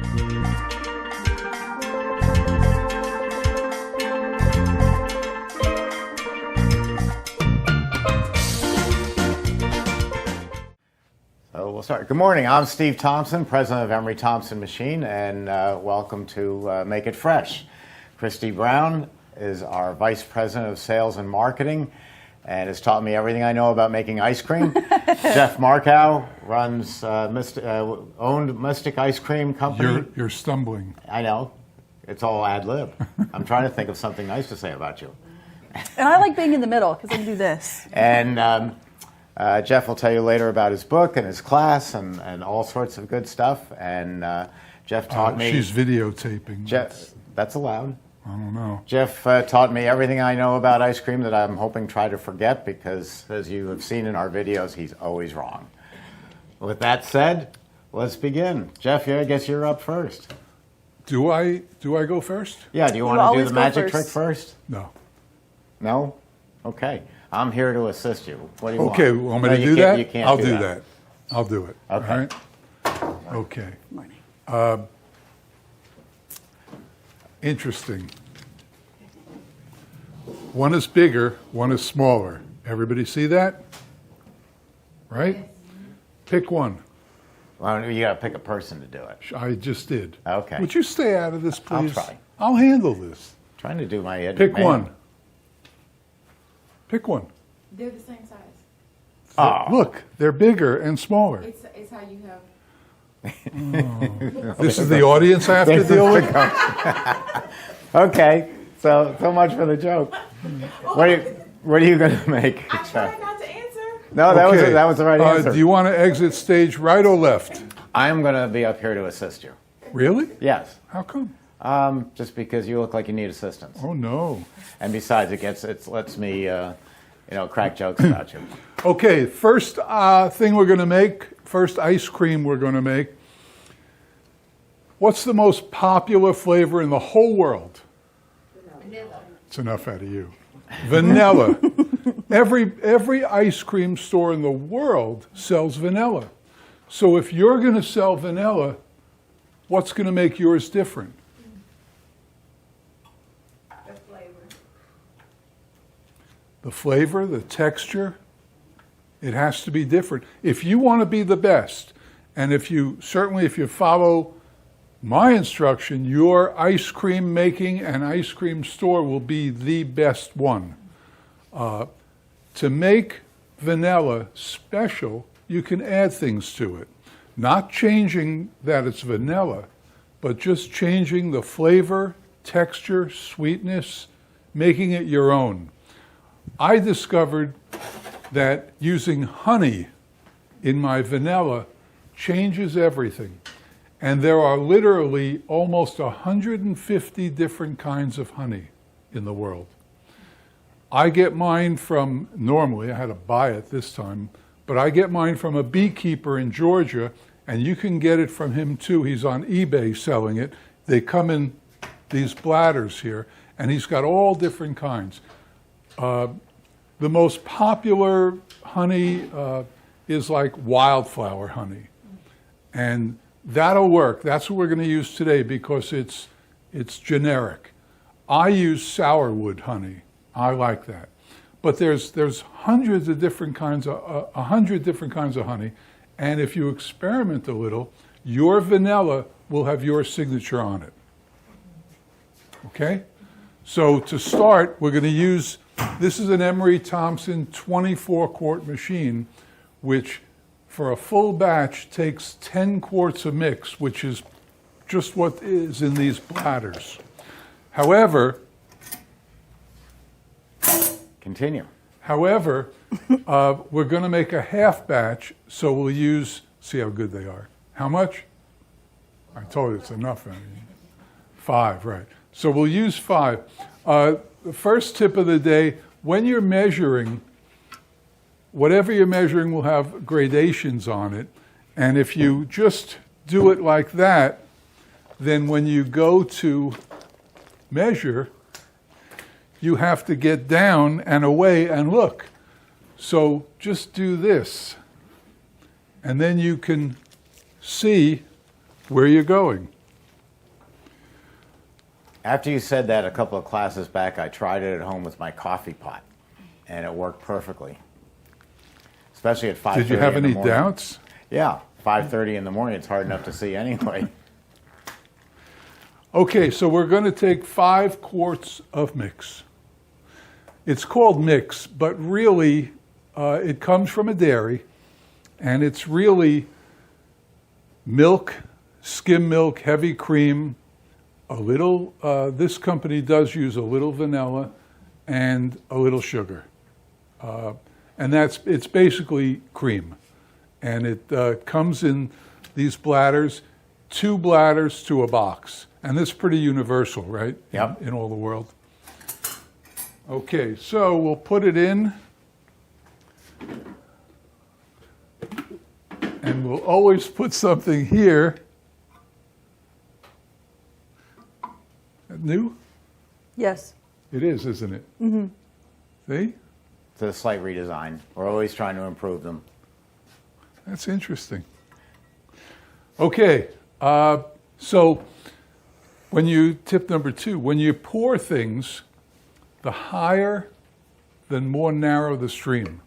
So we'll start. Good morning. I'm Steve Thompson, president of Emery Thompson Machine, and welcome to Make It Fresh. Christy Brown is our vice president of sales and marketing and has taught me everything I know about making ice cream. Jeff Markow runs owned Mystic Ice Cream Company. You're stumbling. I know. It's all ad lib. I'm trying to think of something nice to say about you. And I like being in the middle because I can do this. And Jeff will tell you later about his book and his class and all sorts of good stuff. And Jeff taught me. She's videotaping. Jeff, that's allowed. I don't know. Jeff taught me everything I know about ice cream that I'm hoping try to forget because, as you have seen in our videos, he's always wrong. With that said, let's begin. Jeff, I guess you're up first. Do I go first? Yeah, do you want to do the magic trick first? No. No? Okay. I'm here to assist you. What do you want? Okay, want me to do that? You can't I'll do do that. I'll do it. Okay. All right? Okay. Morning. Interesting. One is bigger, one is smaller. Everybody see that? Right? Pick one. Well, you got to pick a person to do it. I just did. Okay. Would you stay out of this, please? I'll try. I'll handle this. Trying to do my Pick one. Pick one. They're the same size. Oh. Look, they're bigger and smaller. It's how you have. This is the audience I have to deal with? Okay. So much for the joke. What are you going to make? I tried not to answer. No, that was the right answer. Do you want to exit stage right or left? I'm going to be up here to assist you. Really? Yes. How come? Just because you look like you need assistance. Oh, no. And besides, it lets me, crack jokes about you. Okay, first thing we're going to make, first ice cream we're going to make. What's the most popular flavor in the whole world? Vanilla. It's enough out of you. Vanilla. Every ice cream store in the world sells vanilla. So if you're going to sell vanilla, what's going to make yours different? The flavor. The flavor, the texture, it has to be different. If you want to be the best, and if you follow my instruction, your ice cream making and ice cream store will be the best one. To make vanilla special, you can add things to it. Not changing that it's vanilla, but just changing the flavor, texture, sweetness, making it your own. I discovered that using honey in my vanilla changes everything. And there are literally almost 150 different kinds of honey in the world. I get mine from, normally, I had to buy it this time, but I get mine from a beekeeper in Georgia, and you can get it from him too. He's on eBay selling it. They come in these bladders here, and he's got all different kinds. The most popular honey is like wildflower honey. And that'll work. That's what we're going to use today because it's generic. I use sourwood honey. I like that. But there's hundreds of different kinds of 100 different kinds of honey, and if you experiment a little, your vanilla will have your signature on it. Okay? So to start, we're going to use, this is an Emery Thompson 24-quart machine, which for a full batch takes 10 quarts of mix, which is just what is in these bladders. However, Continue. However, we're going to make a half batch, so we'll use, see how good they are. How much? I told you it's enough. 5, right. So we'll use 5. The first tip of the day, when you're measuring, whatever you're measuring will have gradations on it. And if you just do it like that, then when you go to measure, you have to get down and away and look. So just do this, and then you can see where you're going. After you said that a couple of classes back, I tried it at home with my coffee pot, and it worked perfectly. Especially at 5:30 Did you have in the any morning. doubts? Yeah, 5:30 in the morning. It's hard enough to see anyway. Okay, so we're going to take 5 quarts of mix. It's called mix, but really it comes from a dairy, and it's really milk, skim milk, heavy cream, a little, this company does use a little vanilla, and a little sugar. And it's basically cream. And it comes in these bladders, 2 bladders to a box. And this is pretty universal, right? Yep. In all the world. Okay, so we'll put it in. And we'll always put something here. New? Yes. It is, isn't it? Mm-hmm. See? It's a slight redesign. We're always trying to improve them. That's interesting. Okay, so tip number 2, when you pour things, the higher, the more narrow the stream.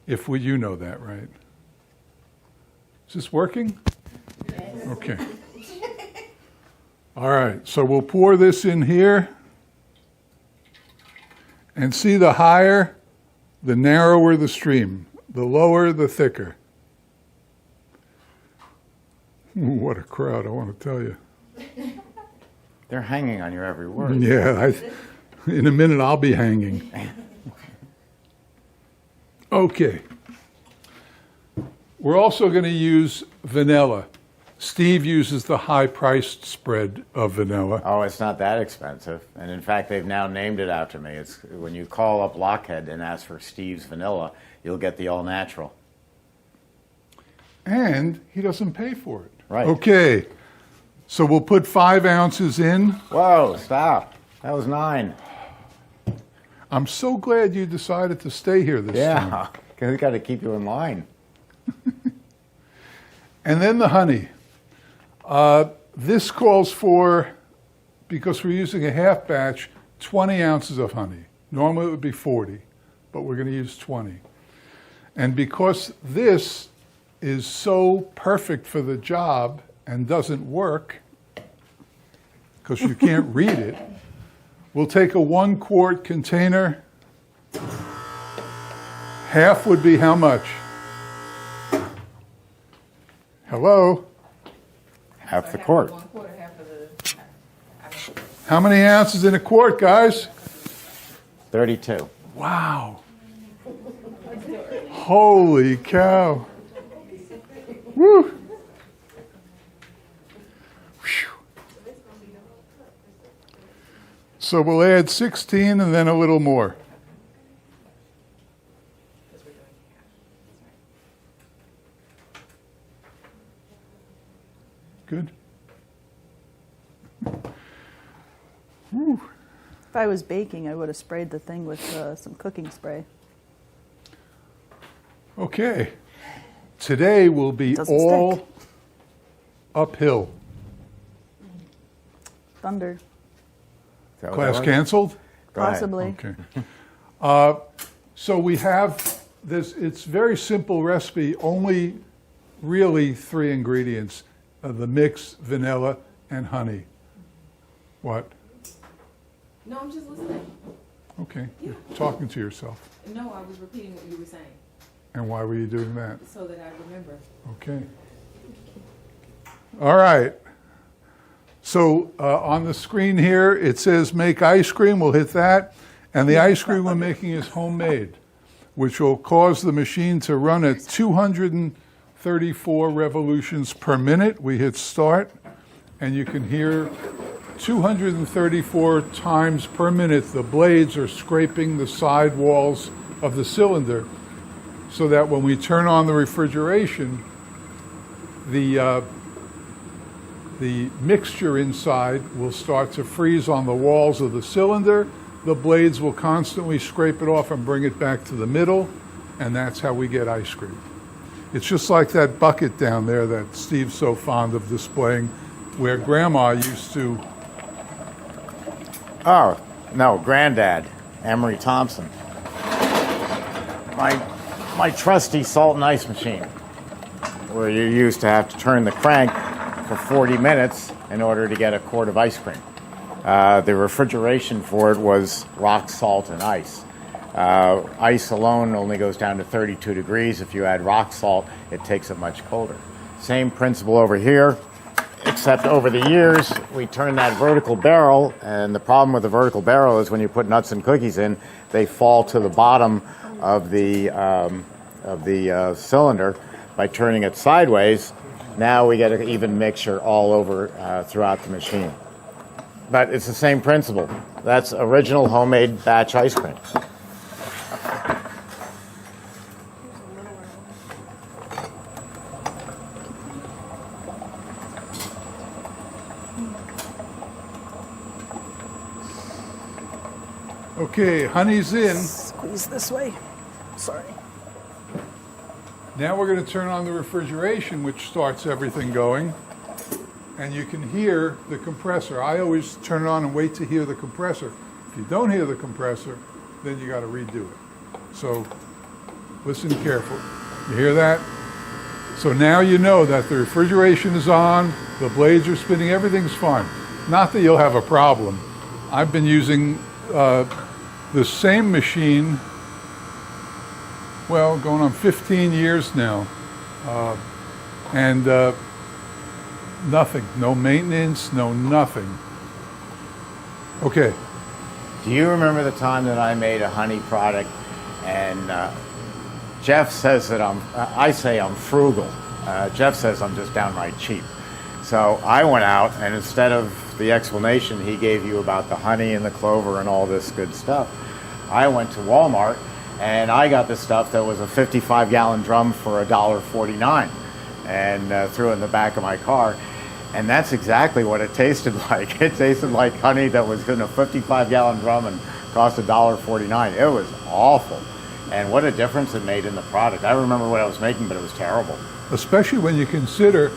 You know that, right? Is this working? Yes. Okay. All right, so we'll pour this in here. And see, the higher, the narrower the stream. The lower, the thicker. Ooh, what a crowd, I want to tell you. They're hanging on your every word. Yeah, in a minute I'll be hanging. Okay. We're also going to use vanilla. Steve uses the high-priced spread of vanilla. Oh, it's not that expensive. And in fact, they've now named it after me. It's when you call up Lockhead and ask for Steve's Vanilla, you'll get the all-natural. And he doesn't pay for it. Right. Okay. So we'll put 5 ounces in. Whoa, stop. That was 9. I'm so glad you decided to stay here this time. Yeah, because we got to keep you in line. And then the honey. This calls for, because we're using a half batch, 20 ounces of honey. Normally it would be 40, but we're going to use 20. And because this is so perfect for the job and doesn't work, because you can't read it, we'll take a 1 quart container. Half would be how much? Hello? Half the quart. 1/4, half of the. How many ounces in a quart, guys? 32. Wow. Holy cow. Woo. Whew. So we'll add 16 and then a little more. Good. Whew. If I was baking, I would have sprayed the thing with some cooking spray. Okay. Today will be Doesn't all stick. uphill. Thunder, Is that what Class that was? canceled? Go ahead. possibly. Okay. So we have this, it's very simple recipe, only really 3 ingredients, the mix, vanilla, and honey. What? No, I'm just listening. Okay, you're talking to yourself. No, I was repeating what you were saying And why were you doing that? so that I remember. Okay. All right. So on the screen here, it says make ice cream. We'll hit that. And the ice cream we're making is homemade, which will cause the machine to run at 234 revolutions per minute. We hit start, and you can hear 234 times per minute the blades are scraping the side walls of the cylinder, so that when we turn on the refrigeration, the mixture inside will start to freeze on the walls of the cylinder. The blades will constantly scrape it off and bring it back to the middle, and that's how we get ice cream. It's just like that bucket down there that Steve's so fond of displaying, where Grandma used to Oh, no, Granddad, Emery Thompson. My trusty salt and ice machine, where you used to have to turn the crank for 40 minutes in order to get a quart of ice cream. The refrigeration for it was rock salt and ice. Ice alone only goes down to 32 degrees. If you add rock salt, it takes it much colder. Same principle over here, except over the years, we turned that vertical barrel, and the problem with the vertical barrel is when you put nuts and cookies in, they fall to the bottom of the cylinder. By turning it sideways, now we get an even mixture all over throughout the machine. But it's the same principle. That's original homemade batch ice cream. Okay, honey's in. Squeeze this way. Sorry. Now we're going to turn on the refrigeration, which starts everything going. And you can hear the compressor. I always turn it on and wait to hear the compressor. If you don't hear the compressor, then you got to redo it. So listen carefully. You hear that? So now you know that the refrigeration is on, the blades are spinning, everything's fine. Not that you'll have a problem. I've been using the same machine, well, going on 15 years now. And nothing, no maintenance, no nothing. Okay. Do you remember the time that I made a honey product and Jeff says that I say I'm frugal. Jeff says I'm just downright cheap. So I went out and instead of the explanation he gave you about the honey and the clover and all this good stuff, I went to Walmart and I got the stuff that was a 55-gallon drum for $1.49 and threw it in the back of my car. And that's exactly what it tasted like. It tasted like honey that was in a 55-gallon drum and cost $1.49. It was awful. And what a difference it made in the product. I remember what I was making, but it was terrible. Especially when you consider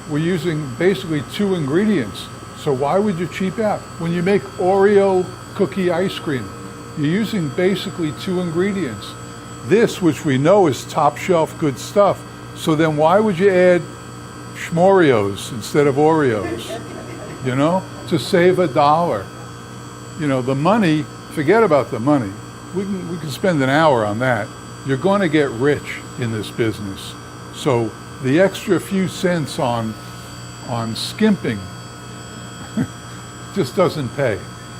we're using basically 2 ingredients. So why would you cheap out? When you make Oreo cookie ice cream, you're using basically 2 ingredients. This, which we know is top shelf good stuff. So then why would you add Schmorios instead of Oreos? You know, to save $1. You know, the money, forget about the money. We can spend an hour on that. You're going to get rich in this business. So the extra few cents on skimping just doesn't pay.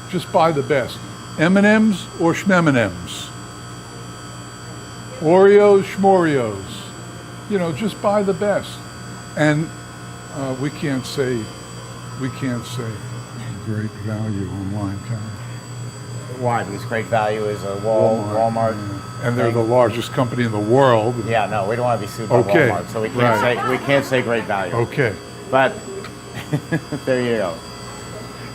Just buy the best. M&Ms or Schmem&Ms. Oreos, Schmorios. You know, just buy the best. And we can't say great value online, can we? Why? Because Great Value is a Walmart. And they're the largest company in the world. Yeah, no, we don't want to be sued by Okay, Walmart, so right. we can't say Great Value. Okay. But there you go.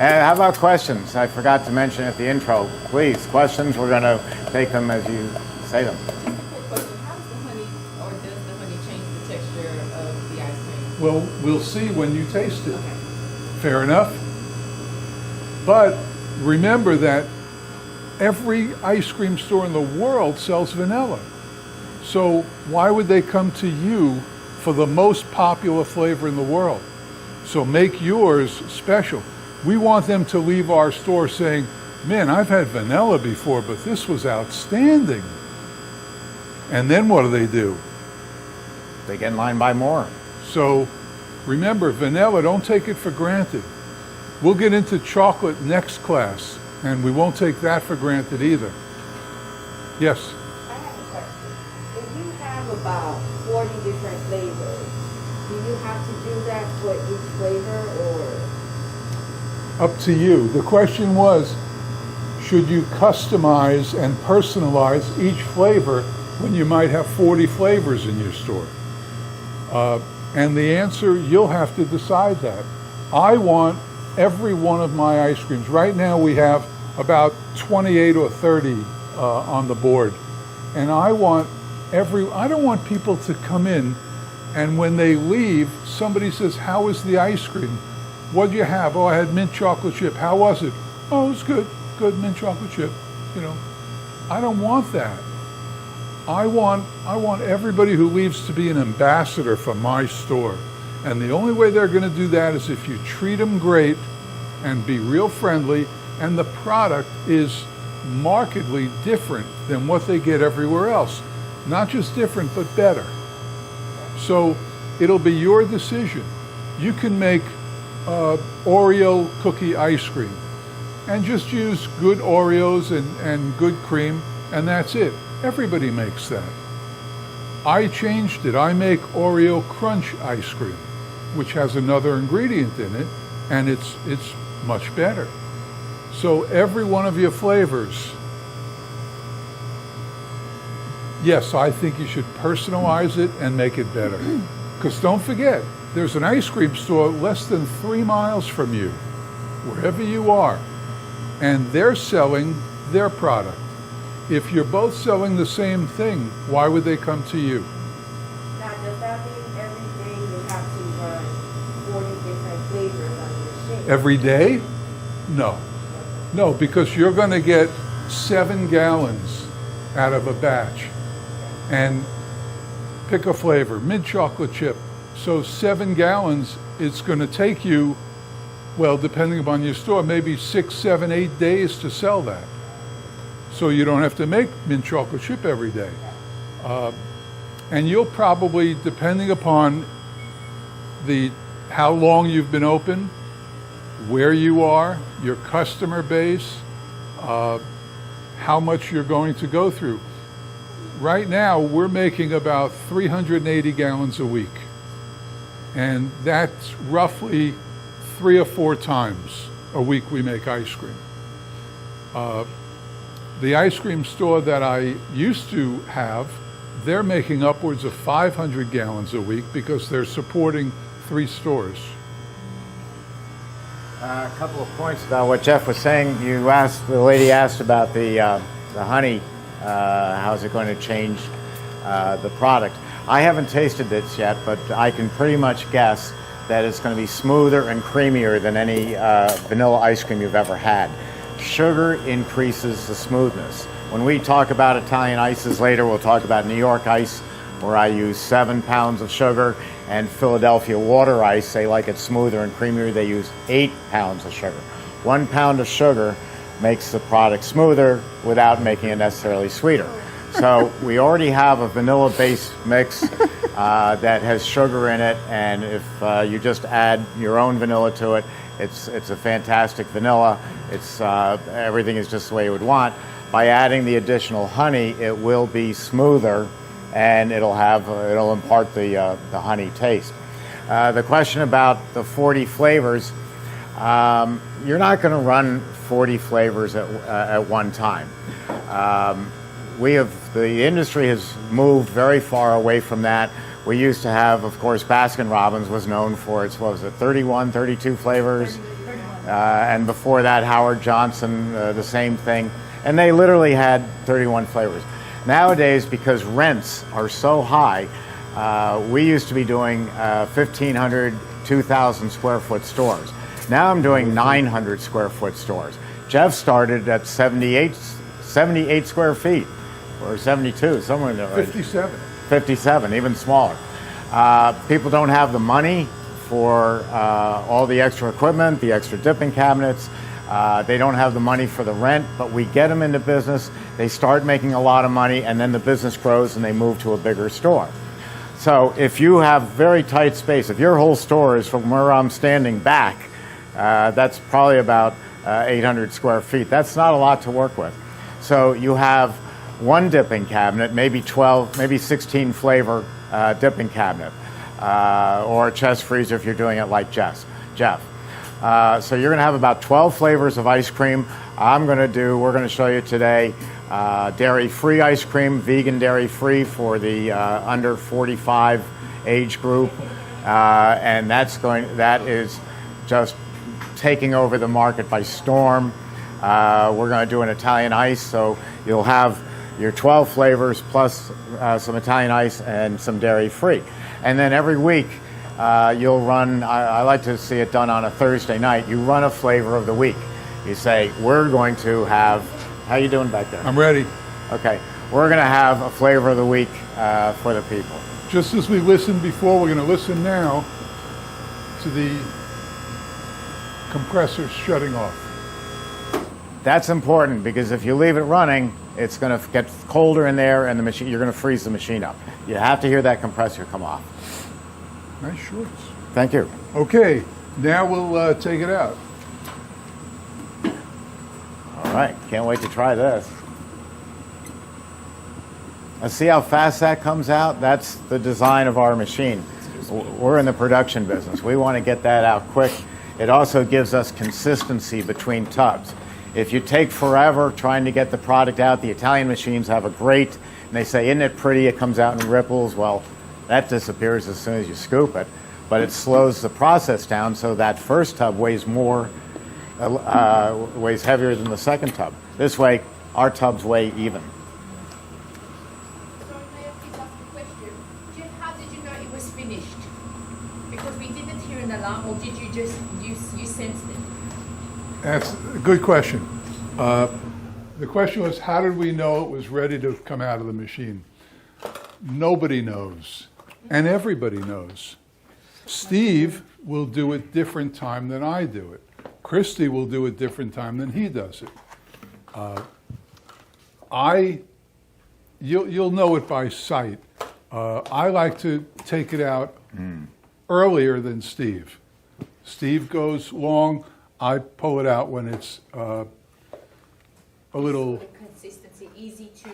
And how about questions? I forgot to mention at the intro. Please, questions. We're going to take them as you say them. Question, how does the honey, or does the honey change the texture of the ice cream? Well, we'll see when you taste it. Okay. Fair enough. But remember that every ice cream store in the world sells vanilla. So why would they come to you for the most popular flavor in the world? So make yours special. We want them to leave our store saying, man, I've had vanilla before, but this was outstanding. And then what do? They get in line, buy more. So remember, vanilla, don't take it for granted. We'll get into chocolate next class, and we won't take that for granted either. Yes? I have a question. If you have about 40 different flavors, do you have to do that for each flavor or? Up to you. The question was, should you customize and personalize each flavor when you might have 40 flavors in your store? And the answer, you'll have to decide that. I want every one of my ice creams. Right now we have about 28 or 30 on the board. And I don't want people to come in and when they leave, somebody says, how is the ice cream? What do you have? Oh, I had mint chocolate chip. How was it? Oh, it was good. good mint chocolate chip, you know. I don't want that. I want everybody who leaves to be an ambassador for my store. And the only way they're going to do that is if you treat them great and be real friendly, and the product is markedly different than what they get everywhere else. Not just different, but better. So it'll be your decision. You can make Oreo cookie ice cream and just use good Oreos and good cream, and that's it. Everybody makes that. I changed it. I make Oreo Crunch ice cream, which has another ingredient in it, and it's much better. So every one of your flavors, yes, I think you should personalize it and make it better. Because don't forget, there's an ice cream store less than 3 miles from you, wherever you are, and they're selling their product. If you're both selling the same thing, why would they come to you? Now, does that mean every day you have to run 40 different flavors on your machine? Every day? No. No, because you're going to get 7 gallons out of a batch. And pick a flavor, mint chocolate chip. So 7 gallons, it's going to take you, well, depending upon your store, maybe 6, 7, 8 days to sell that. So you don't have to make mint chocolate chip every day. And you'll probably, depending upon how long you've been open, where you are, your customer base, how much you're going to go through. Right now, we're making about 380 gallons a week. And that's roughly 3 or 4 times a week we make ice cream. The ice cream store that I used to have, they're making upwards of 500 gallons a week because they're supporting 3 stores. A couple of points about what Jeff was saying. The lady asked about the honey. How's it going to change the product? I haven't tasted this yet, but I can pretty much guess that it's going to be smoother and creamier than any vanilla ice cream you've ever had. Sugar increases the smoothness. When we talk about Italian ices later, we'll talk about New York ice, where I use 7 pounds of sugar, and Philadelphia water ice, they like it smoother and creamier, they use 8 pounds of sugar. 1 pound of sugar makes the product smoother without making it necessarily sweeter. So we already have a vanilla-based mix that has sugar in it, and if you just add your own vanilla to it, it's a fantastic vanilla. Everything is just the way you would want. By adding the additional honey, it will be smoother, and it'll impart the honey taste. The question about the 40 flavors, you're not going to run 40 flavors at one time. The industry has moved very far away from that. We used to have, of course, Baskin-Robbins was known for its, 31, 32 flavors? And before that, Howard Johnson, the same thing. And they literally had 31 flavors. Nowadays, because rents are so high, we used to be doing 1,500, 2,000 square foot stores. Now I'm doing 900 square foot stores. Jeff started at 78 square feet, or 72, somewhere in there. 57. 57, even smaller. People don't have the money for all the extra equipment, the extra dipping cabinets. They don't have the money for the rent, but we get them into business. They start making a lot of money, and then the business grows and they move to a bigger store. So if you have very tight space, if your whole store is from where I'm standing back, that's probably about 800 square feet. That's not a lot to work with. So you have one dipping cabinet, maybe 12, maybe 16 flavor dipping cabinet, or a chest freezer if you're doing it like Jeff. So you're going to have about 12 flavors of ice cream. We're going to show you today dairy-free ice cream, vegan dairy-free for the under 45 age group, and that is just taking over the market by storm. We're going to do an Italian ice, so you'll have your 12 flavors plus some Italian ice and some dairy-free. And then every week you'll run, I like to see it done on a Thursday night, you run a flavor of the week. You say, we're going to have, how you doing back there? I'm ready. Okay, we're going to have a flavor of the week for the people. Just as we listened before, we're going to listen now to the compressor shutting off. That's important because if you leave it running, it's going to get colder in there and the machine, you're going to freeze the machine up. You have to hear that compressor come off. Nice shorts. Thank you. Okay, now we'll take it out. All right, can't wait to try this. Let's see how fast that comes out. That's the design of our machine. We're in the production business. We want to get that out quick. It also gives us consistency between tubs. If you take forever trying to get the product out, the Italian machines have a grate, and they say, isn't it pretty? It comes out in ripples. Well, that disappears as soon as you scoop it. But it slows the process down so that first tub weighs more, weighs heavier than the second tub. This way, our tubs weigh even. So may I please ask a question? Jeff, how did you know it was finished? Because we didn't hear an alarm, or did you just, you sensed it? That's a good question. The question was, how did we know it was ready to come out of the machine? Nobody knows, and everybody knows. Steve will do it different time than I do it. Christy will do it different time than he does it. You'll know it by sight. I like to take it out earlier than Steve. Steve goes long. I pull it out when it's a little. The consistency, easy to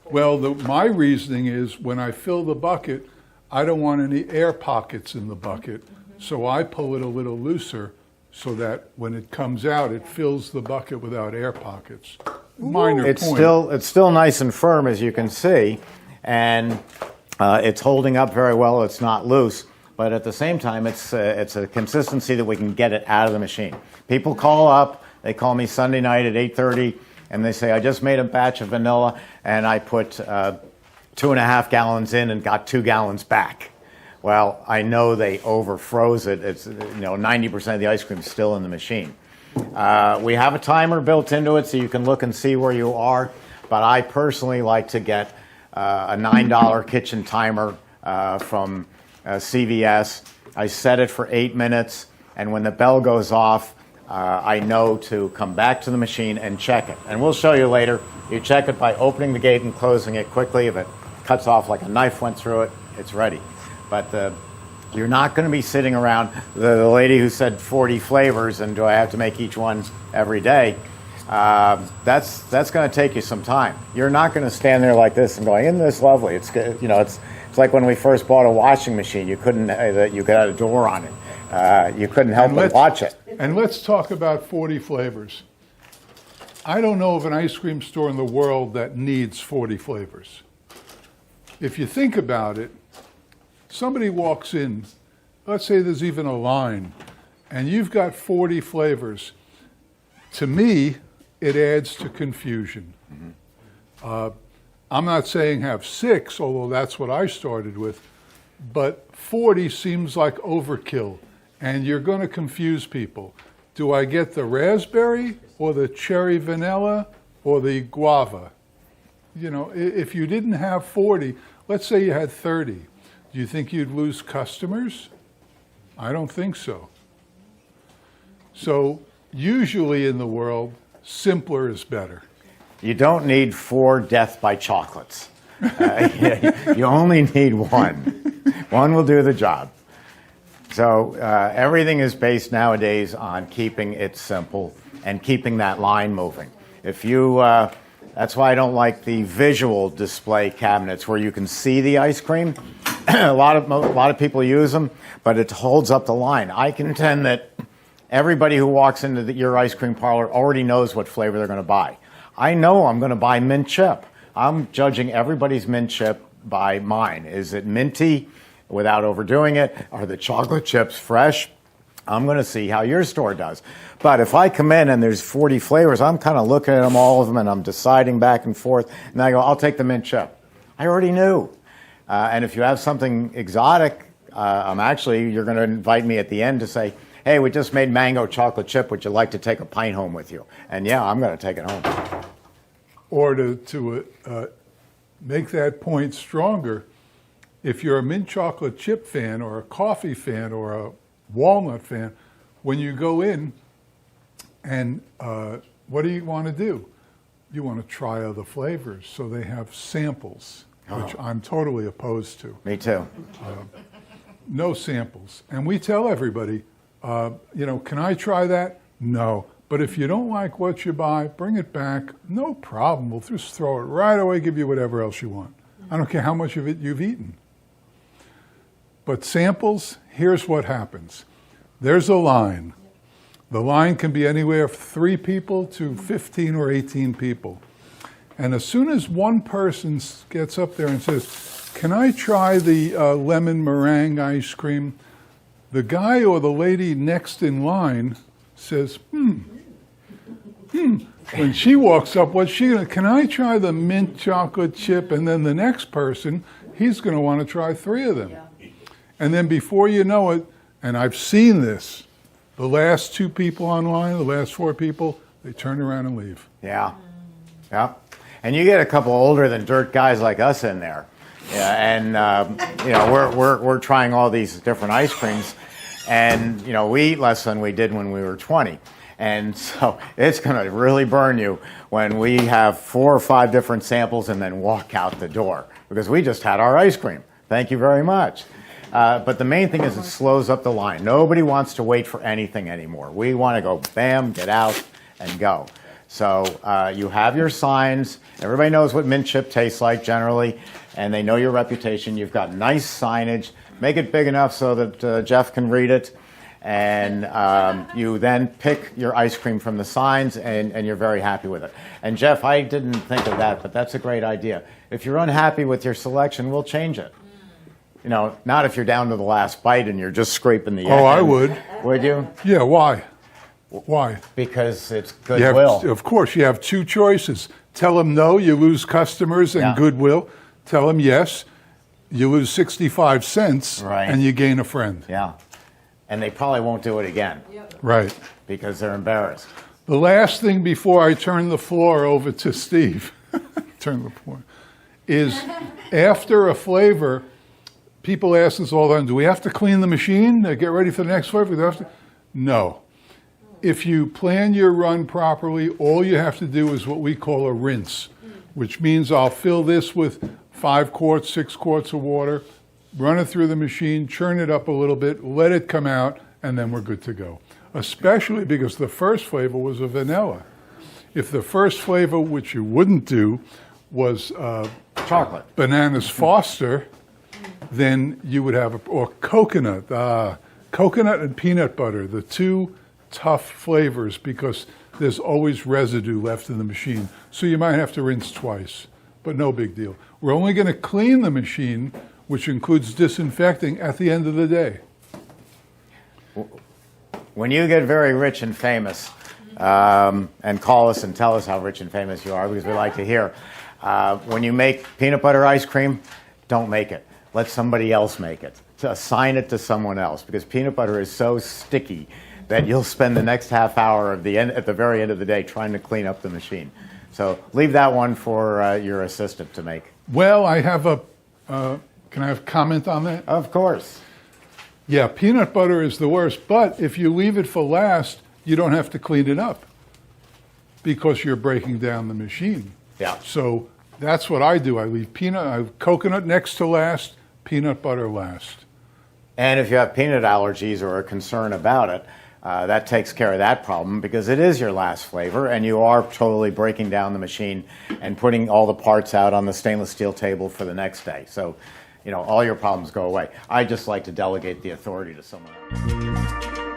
pour. Well, my reasoning is when I fill the bucket, I don't want any air pockets in the bucket, so I pull it a little looser so that when it comes out, it fills the bucket without air pockets. Minor It's point. it's still nice and firm, as you can see, and it's holding up very well. It's not loose, but at the same time, it's a consistency that we can get it out of the machine. People call up. They call me Sunday night at 8:30, and they say, I just made a batch of vanilla, and I put 2.5 gallons in and got 2 gallons back. Well, I know they overfroze it. It's 90% of the ice cream is still in the machine. We have a timer built into it so you can look and see where you are, but I personally like to get a $9 kitchen timer from CVS. I set it for 8 minutes, and when the bell goes off, I know to come back to the machine and check it. And we'll show you later. You check it by opening the gate and closing it quickly. If it cuts off like a knife went through it, it's ready. But you're not going to be sitting around. The lady who said 40 flavors, and do I have to make each one every day? That's going to take you some time. You're not going to stand there like this and going, isn't this lovely? It's like when we first bought a washing machine. You couldn't you got a door on it. You couldn't help but watch it. And let's talk about 40 flavors. I don't know of an ice cream store in the world that needs 40 flavors. If you think about it, somebody walks in, let's say there's even a line, and you've got 40 flavors. To me, it adds to confusion. I'm not saying have 6, although that's what I started with, but 40 seems like overkill, and you're going to confuse people. Do I get the raspberry or the cherry vanilla or the guava? If you didn't have 40, let's say you had 30, do you think you'd lose customers? I don't think so. So usually in the world, simpler is better. You don't need 4 death by chocolates. You only need 1. 1 will do the job. So everything is based nowadays on keeping it simple and keeping that line moving. That's why I don't like the visual display cabinets where you can see the ice cream. a lot of people use them, but it holds up the line. I contend that everybody who walks into your ice cream parlor already knows what flavor they're going to buy. I know I'm going to buy mint chip. I'm judging everybody's mint chip by mine. Is it minty without overdoing it? Are the chocolate chips fresh? I'm going to see how your store does. But if I come in and there's 40 flavors, I'm kind of looking at them, all of them, and I'm deciding back and forth. And I go, I'll take the mint chip. I already knew. And if you have something exotic, you're going to invite me at the end to say, hey, we just made mango chocolate chip. Would you like to take a pint home with you? And yeah, I'm going to take it home. Or to make that point stronger, if you're a mint chocolate chip fan or a coffee fan or a walnut fan, when you go in and what do you want to do? You want to try other flavors. So they have samples, which I'm totally opposed to. Me too. No samples. And we tell everybody, can I try that? No. But if you don't like what you buy, bring it back. No problem. We'll just throw it right away, give you whatever else you want. I don't care how much of it you've eaten. But samples, here's what happens. There's a line. The line can be anywhere from 3 people to 15 or 18 people. And as soon as one person gets up there and says, can I try the lemon meringue ice cream? The guy or the lady next in line says, When she walks up, what's she going to, can I try the mint chocolate chip? And then the next person, he's going to want to try 3 of them. Yeah. And then before you know it, and I've seen this, the last 2 people online, the last 4 people, they turn around and leave. Yeah. Yeah. And you get a couple older than dirt guys like us in there. Yeah, and we're trying all these different ice creams, and we eat less than we did when we were 20. And so it's going to really burn you when we have 4 or 5 different samples and then walk out the door, because we just had our ice cream. Thank you very much. But the main thing is it slows up the line. Nobody wants to wait for anything anymore. We want to go bam, get out, and go. So you have your signs. Everybody knows what mint chip tastes like generally, and they know your reputation. You've got nice signage. Make it big enough so that Jeff can read it. And you then pick your ice cream from the signs, and you're very happy with it. And Jeff, I didn't think of that, but that's a great idea. If you're unhappy with your selection, we'll change it. Not if you're down to the last bite and you're just scraping the end. Oh, I would. Would you? Yeah, why? Why? Because it's goodwill. Of course, you have 2 choices. Tell them no, you lose customers and goodwill. Tell them yes, you lose 65 cents and you gain a friend. Yeah. And they probably won't do it again. Right. Because they're embarrassed. The last thing before I turn the floor over to Steve, is after a flavor, people ask us all the time, do we have to clean the machine to get ready for the next flavor? Do we have to? No. If you plan your run properly, all you have to do is what we call a rinse, which means I'll fill this with 5 quarts, 6 quarts of water, run it through the machine, churn it up a little bit, let it come out, and then we're good to go. Especially because the first flavor was a vanilla. If the first flavor, which you wouldn't do, was chocolate, Bananas Foster, then you would have, or coconut. Coconut and peanut butter, the 2 tough flavors, because there's always residue left in the machine. So you might have to rinse twice, but no big deal. We're only going to clean the machine, which includes disinfecting, at the end of the day. When you get very rich and famous, and call us and tell us how rich and famous you are, because we like to hear, when you make peanut butter ice cream, don't make it. Let somebody else make it. Assign it to someone else, because peanut butter is so sticky that you'll spend the next half hour at the very end of the day trying to clean up the machine. So leave that one for your assistant to make. Well, I have can I have a comment on that? Of course. Yeah, peanut butter is the worst, but if you leave it for last, you don't have to clean it up because you're breaking down the machine. Yeah. So that's what I do. I leave coconut next to last, peanut butter last. And if you have peanut allergies or a concern about it, that takes care of that problem, because it is your last flavor and you are totally breaking down the machine and putting all the parts out on the stainless steel table for the next day. So, all your problems go away. I just like to delegate the authority to someone else.